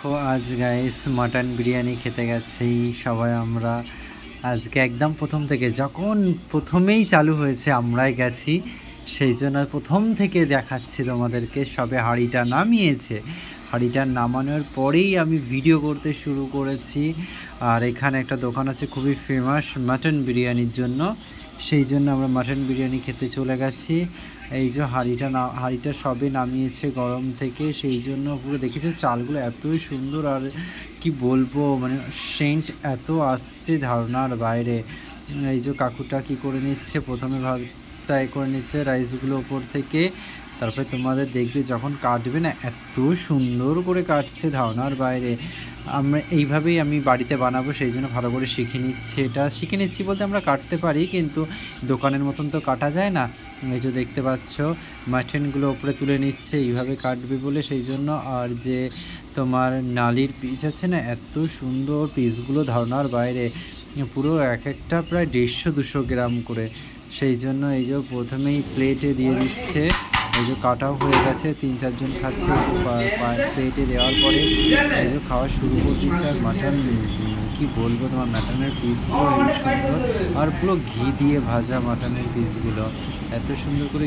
দেখো আজ guys mutton biryani খেতে গেছি সবাই আমরা। আজকে একদম প্রথম থেকে যখন প্রথমেই চালু হয়েছে আমরাই গেছি, সেই জন্য প্রথম থেকে দেখাচ্ছি তোমাদেরকে। সবে হাঁড়িটা নামিয়েছে, হাঁড়িটা নামানোর পরেই আমি ভিডিও করতে শুরু করেছি। আর এখানে একটা দোকান আছে খুবই ফেমাস মাটন বিরিয়ানির জন্য, সেই জন্য আমরা মাটন বিরিয়ানি খেতে চলে গেছি। এই যে হাঁড়িটা সবে নামিয়েছে গরম থেকে, সেই জন্য পুরো দেখেছো চালগুলো এতই সুন্দর। আর কি বলবো, মানে সেন্ট এত আসছে ধারণার বাইরে। এই যে কাকুটা কি করে নিচ্ছে, প্রথমে ভাতটা করে নিচ্ছে রাইসগুলো ওপর থেকে, তারপরে তোমাদের দেখবে যখন কাটবে না এত সুন্দর করে কাটছে ধারণার বাইরে। এইভাবেই আমি বাড়িতে বানাবো, সেই জন্য ভালো করে শিখে নিচ্ছি। এটা শিখে নিচ্ছি বলতে আমরা কাটতে পারি, কিন্তু দোকানের মতন তো কাটা যায় না। এই যে দেখতে পাচ্ছ মাটনগুলো ওপরে তুলে নিচ্ছে এইভাবে কাটবে বলে, সেই জন্য। আর যে তোমার নালির পিস আছে না, এত সুন্দর পিসগুলো ধারণার বাইরে, পুরো এক একটা প্রায় 150-200 গ্রাম করে। সেই জন্য এই যে প্রথমেই প্লেটে দিয়ে দিচ্ছে। এই যে কাটাও হয়ে গেছে, 3-4 জন খাচ্ছে। প্লেটে দেওয়ার পরে এই যে খাওয়া শুরু করে দিচ্ছে। আর মাটন কি বলবো, তোমার মাটনের পিসগুলো এই সুন্দর, আর পুরো ঘি দিয়ে ভাজা মাটনের পিসগুলো এত সুন্দর করে